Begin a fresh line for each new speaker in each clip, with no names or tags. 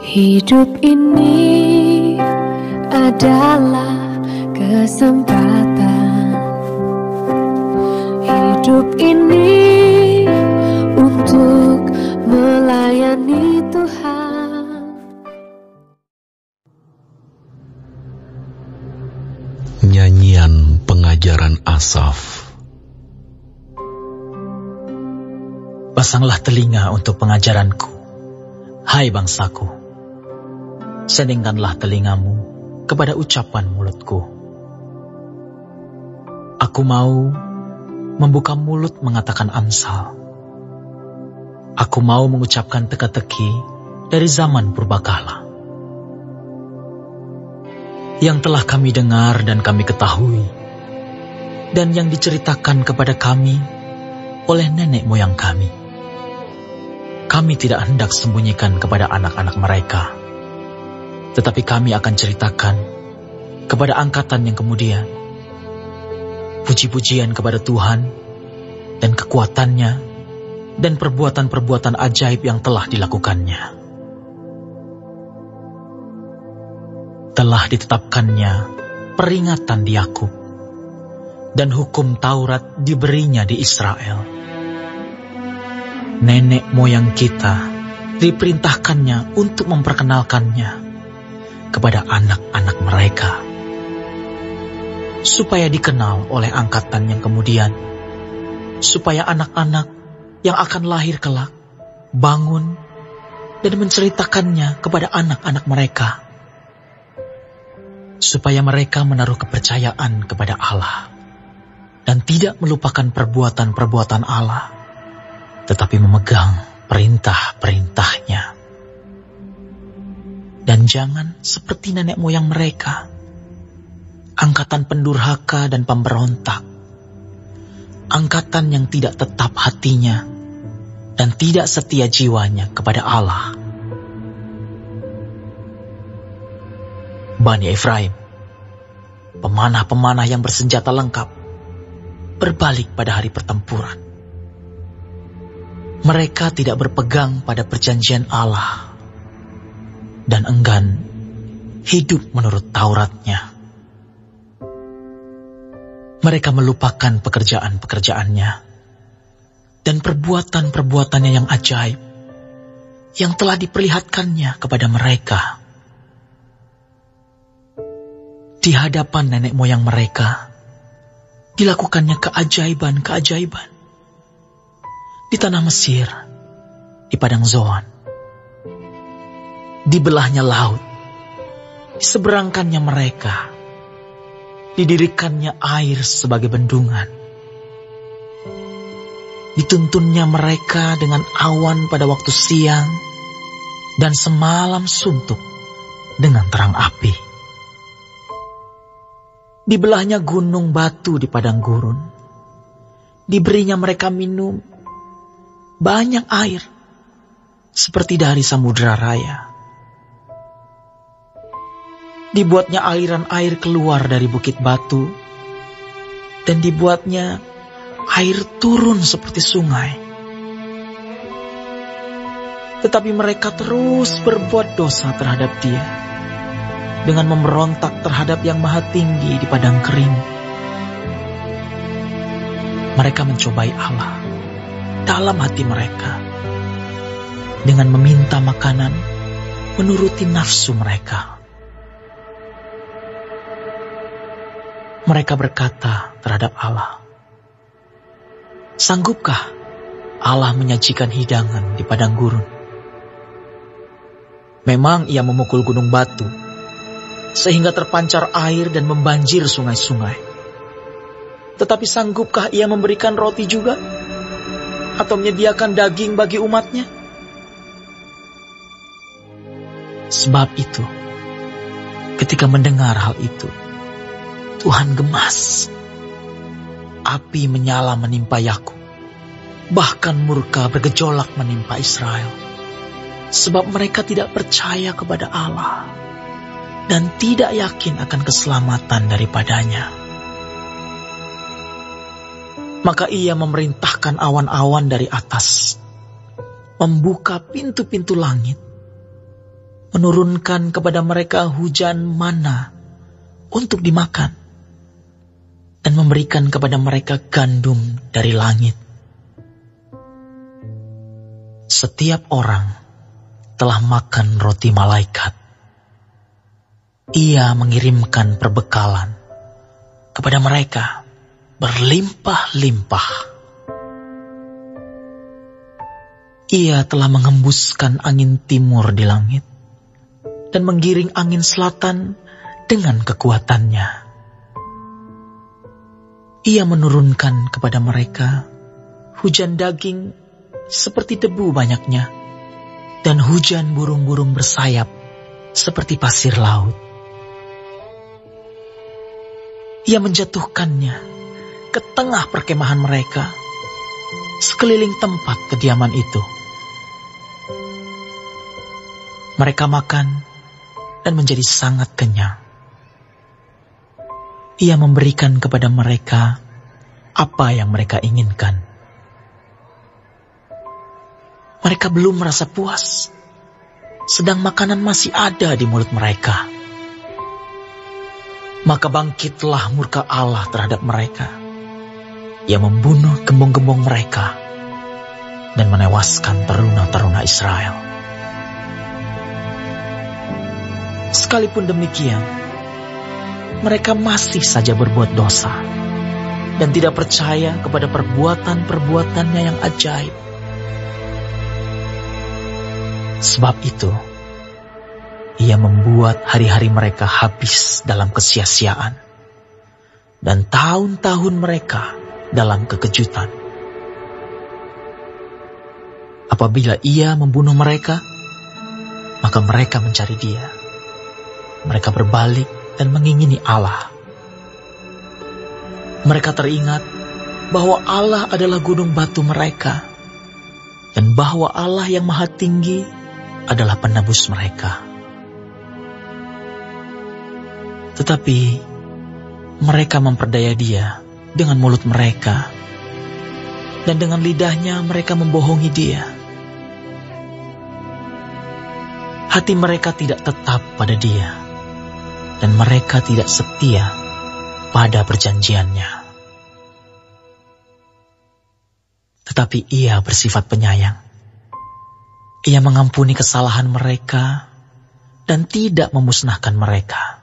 Hidup ini adalah kesempatan. Hidup ini untuk melayani Tuhan.
Nyanyian pengajaran Asaf.
Pasanglah telinga untuk pengajaranku, hai bangsaku. Seningkanlah telingamu kepada ucapan mulutku. Aku mau membuka mulut mengatakan amsal. Aku mau mengucapkan teka-teki dari zaman purbakala. Yang telah kami dengar dan kami ketahui, dan yang diceritakan kepada kami oleh nenek moyang kami. Kami tidak hendak sembunyikan kepada anak-anak mereka, tetapi kami akan ceritakan kepada angkatan yang kemudian puji-pujian kepada Tuhan dan kekuatannya dan perbuatan-perbuatan ajaib yang telah dilakukannya. Telah ditetapkannya peringatan di Yakub, dan hukum Taurat diberinya di Israel. Nenek moyang kita diperintahkannya untuk memperkenalkannya kepada anak-anak mereka, supaya dikenal oleh angkatan yang kemudian, supaya anak-anak yang akan lahir kelak bangun dan menceritakannya kepada anak-anak mereka, supaya mereka menaruh kepercayaan kepada Allah dan tidak melupakan perbuatan-perbuatan Allah, tetapi memegang perintah-perintahnya. Dan jangan seperti nenek moyang mereka, angkatan pendurhaka dan pemberontak, angkatan yang tidak tetap hatinya dan tidak setia jiwanya kepada Allah. Bani Efraim, pemanah-pemanah yang bersenjata lengkap, berbalik pada hari pertempuran. Mereka tidak berpegang pada perjanjian Allah dan enggan hidup menurut Tauratnya. Mereka melupakan pekerjaan-pekerjaannya dan perbuatan-perbuatannya yang ajaib yang telah diperlihatkannya kepada mereka. Di hadapan nenek moyang mereka, dilakukannya keajaiban-keajaiban. Di tanah Mesir, di padang Zoan, dibelahnya laut, diseberangkannya mereka, didirikannya air sebagai bendungan, dituntunnya mereka dengan awan pada waktu siang, dan semalam suntuk dengan terang api. Dibelahnya gunung batu di padang gurun, diberinya mereka minum banyak air, seperti dari samudera raya. Dibuatnya aliran air keluar dari bukit batu, dan dibuatnya air turun seperti sungai. Tetapi mereka terus berbuat dosa terhadap Dia, dengan memberontak terhadap Yang Maha Tinggi di padang kering. Mereka mencobai Allah dalam hati mereka, dengan meminta makanan menuruti nafsu mereka. Mereka berkata terhadap Allah, "Sanggupkah Allah menyajikan hidangan di padang gurun? Memang Ia memukul gunung batu, sehingga terpancar air dan membanjir sungai-sungai. Tetapi sanggupkah Ia memberikan roti juga? Atau menyediakan daging bagi umatnya?" Sebab itu, ketika mendengar hal itu, Tuhan gemas. Api menyala menimpa Yakub, bahkan murka bergejolak menimpa Israel, sebab mereka tidak percaya kepada Allah dan tidak yakin akan keselamatan daripadanya. Maka Ia memerintahkan awan-awan dari atas, membuka pintu-pintu langit, menurunkan kepada mereka hujan mana untuk dimakan, dan memberikan kepada mereka gandum dari langit. Setiap orang telah makan roti malaikat. Ia mengirimkan perbekalan kepada mereka berlimpah-limpah. Ia telah mengembuskan angin timur di langit dan menggiring angin selatan dengan kekuatannya. Ia menurunkan kepada mereka hujan daging seperti debu banyaknya, dan hujan burung-burung bersayap seperti pasir laut. Ia menjatuhkannya ke tengah perkemahan mereka, sekeliling tempat kediaman itu. Mereka makan dan menjadi sangat kenyang. Ia memberikan kepada mereka apa yang mereka inginkan. Mereka belum merasa puas, sedang makanan masih ada di mulut mereka. Maka bangkitlah murka Allah terhadap mereka. Ia membunuh gembong-gembong mereka dan menewaskan teruna-teruna Israel. Sekalipun demikian, mereka masih saja berbuat dosa dan tidak percaya kepada perbuatan-perbuatannya yang ajaib. Sebab itu, ia membuat hari-hari mereka habis dalam kesia-siaan dan tahun-tahun mereka dalam kekejutan. Apabila ia membunuh mereka, maka mereka mencari dia. Mereka berbalik dan mengingini Allah. Mereka teringat bahwa Allah adalah gunung batu mereka, dan bahwa Allah yang Maha Tinggi adalah penebus mereka. Tetapi mereka memperdaya dia dengan mulut mereka, dan dengan lidahnya mereka membohongi dia. Hati mereka tidak tetap pada dia, dan mereka tidak setia pada perjanjiannya. Tetapi ia bersifat penyayang. Ia mengampuni kesalahan mereka dan tidak memusnahkan mereka.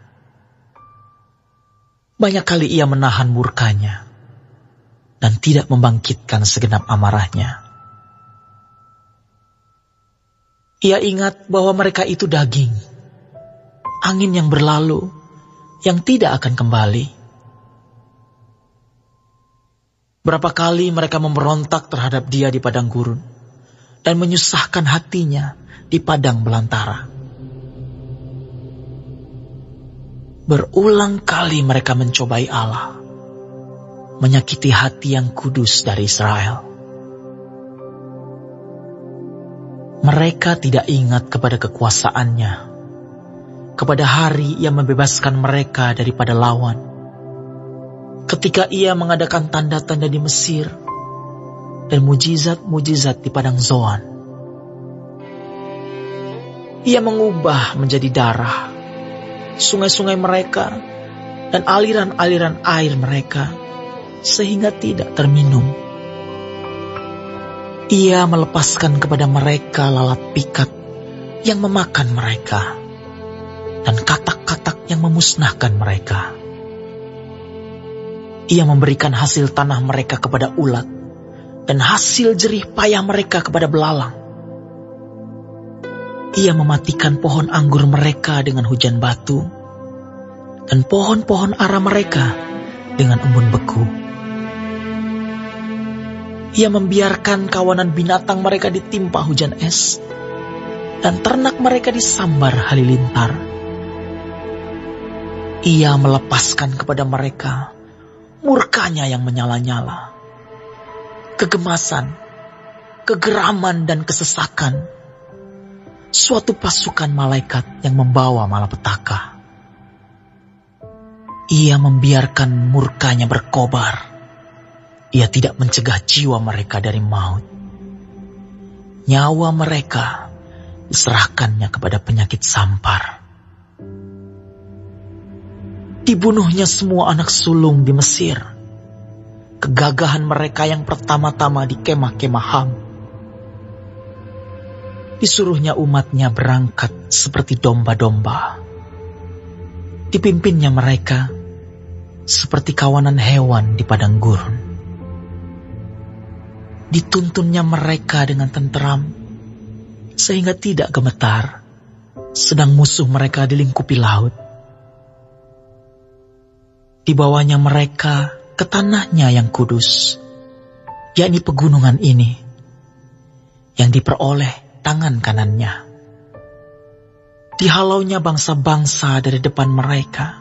Banyak kali ia menahan murkanya dan tidak membangkitkan segenap amarahnya. Ia ingat bahwa mereka itu daging, angin yang berlalu, yang tidak akan kembali. Berapa kali mereka memberontak terhadap dia di padang gurun, dan menyusahkan hatinya di padang belantara. Berulang kali mereka mencobai Allah, menyakiti hati yang kudus dari Israel. Mereka tidak ingat kepada kekuasaannya, kepada hari yang membebaskan mereka daripada lawan, ketika ia mengadakan tanda-tanda di Mesir dan mujizat-mujizat di padang Zoan. Ia mengubah menjadi darah sungai-sungai mereka dan aliran-aliran air mereka sehingga tidak terminum. Ia melepaskan kepada mereka lalat pikat yang memakan mereka dan katak-katak yang memusnahkan mereka. Ia memberikan hasil tanah mereka kepada ulat dan hasil jerih payah mereka kepada belalang. Ia mematikan pohon anggur mereka dengan hujan batu dan pohon-pohon ara mereka dengan embun beku. Ia membiarkan kawanan binatang mereka ditimpa hujan es dan ternak mereka disambar halilintar. Ia melepaskan kepada mereka murkanya yang menyala-nyala, kegemasan, kegeraman dan kesesakan, suatu pasukan malaikat yang membawa malapetaka. Ia membiarkan murkanya berkobar. Ia tidak mencegah jiwa mereka dari maut. Nyawa mereka diserahkannya kepada penyakit sampar. Dibunuhnya semua anak sulung di Mesir. Kegagahan mereka yang pertama-tama di kemah-kemah Ham. Disuruhnya umatnya berangkat seperti domba-domba. Dipimpinnya mereka seperti kawanan hewan di padang gurun. Dituntunnya mereka dengan tenteram, sehingga tidak gemetar, sedang musuh mereka dilingkupi laut. Dibawanya mereka ke tanahnya yang kudus, yakni pegunungan ini, yang diperoleh tangan kanannya. Dihalaunya bangsa-bangsa dari depan mereka.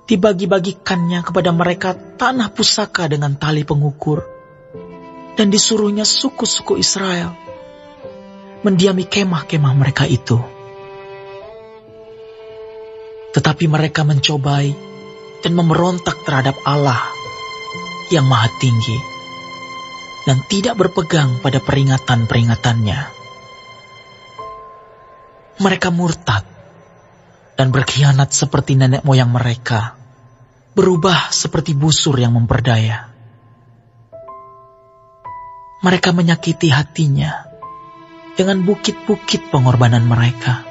Dibagi-bagikannya kepada mereka tanah pusaka dengan tali pengukur, dan disuruhnya suku-suku Israel mendiami kemah-kemah mereka itu. Tetapi mereka mencobai dan memberontak terhadap Allah yang Maha Tinggi, dan tidak berpegang pada peringatan-peringatannya. Mereka murtad dan berkhianat seperti nenek moyang mereka, berubah seperti busur yang memperdaya. Mereka menyakiti hatinya dengan bukit-bukit pengorbanan mereka,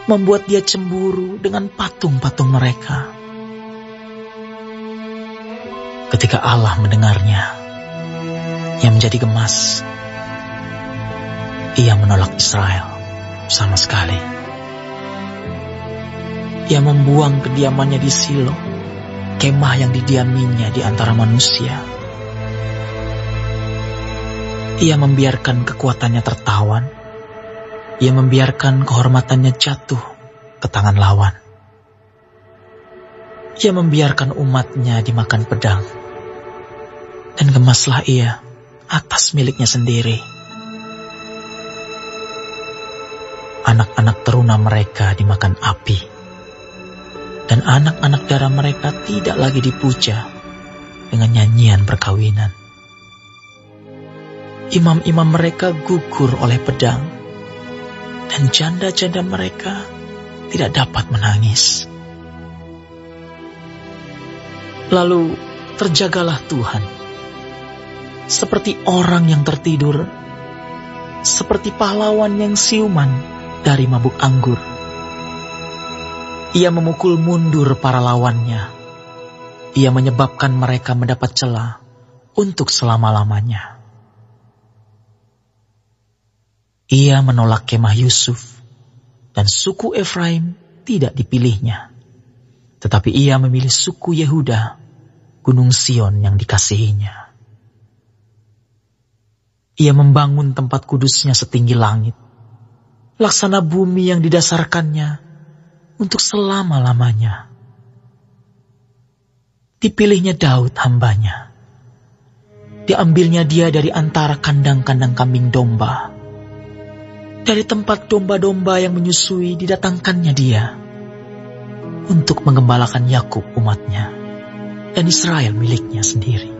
membuat dia cemburu dengan patung-patung mereka. Ketika Allah mendengarnya, ia menjadi gemas. Ia menolak Israel sama sekali. Ia membuang kediamannya di Silo, kemah yang didiaminya di antara manusia. Ia membiarkan kekuatannya tertawan. Ia membiarkan kehormatannya jatuh ke tangan lawan. Ia membiarkan umatnya dimakan pedang. Dan gemaslah ia atas miliknya sendiri. Anak-anak teruna mereka dimakan api, dan anak-anak darah mereka tidak lagi dipuja dengan nyanyian perkawinan. Imam-imam mereka gugur oleh pedang, dan janda-janda mereka tidak dapat menangis. Lalu terjagalah Tuhan, seperti orang yang tertidur, seperti pahlawan yang siuman dari mabuk anggur. Ia memukul mundur para lawannya. Ia menyebabkan mereka mendapat celah untuk selama-lamanya. Ia menolak kemah Yusuf, dan suku Efraim tidak dipilihnya. Tetapi ia memilih suku Yehuda, Gunung Sion yang dikasihinya. Ia membangun tempat kudusnya setinggi langit, laksana bumi yang didasarkannya untuk selama-lamanya. Dipilihnya Daud hambanya. Diambilnya dia dari antara kandang-kandang kambing domba. Dari tempat domba-domba yang menyusui didatangkannya dia untuk menggembalakan Yakub umatnya dan Israel miliknya sendiri.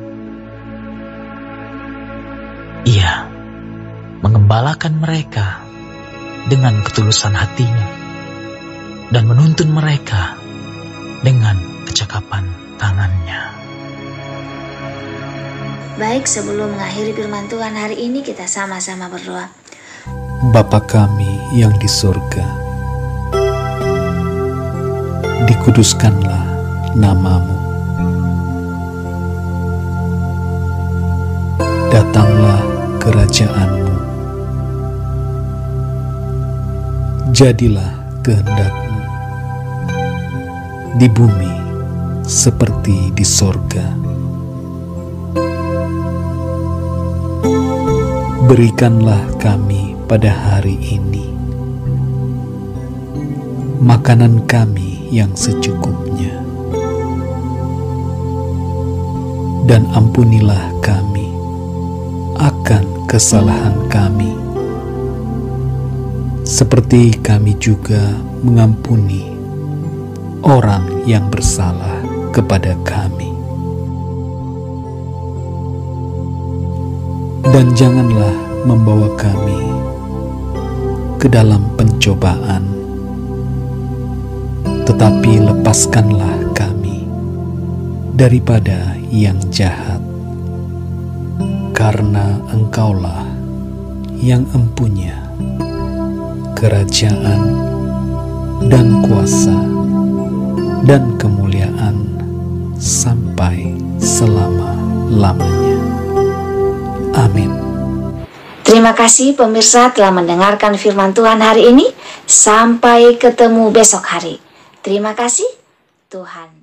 Ia menggembalakan mereka dengan ketulusan hatinya dan menuntun mereka dengan kecakapan tangannya.
Baik, sebelum mengakhiri firman Tuhan hari ini, kita sama-sama berdoa.
Bapa kami yang di surga, dikuduskanlah nama-Mu. Datanglah kerajaan-Mu. Jadilah kehendak-Mu di bumi seperti di sorga. Berikanlah kami pada hari ini makanan kami yang secukupnya, dan ampunilah kami akan kesalahan kami, seperti kami juga mengampuni orang yang bersalah kepada kami. Dan janganlah membawa kami ke dalam pencobaan, tetapi lepaskanlah kami daripada yang jahat, karena Engkaulah yang empunya kerajaan dan kuasa dan kemuliaan sampai selama-lamanya. Amin.
Terima kasih pemirsa telah mendengarkan firman Tuhan hari ini. Sampai ketemu besok hari. Terima kasih. Tuhan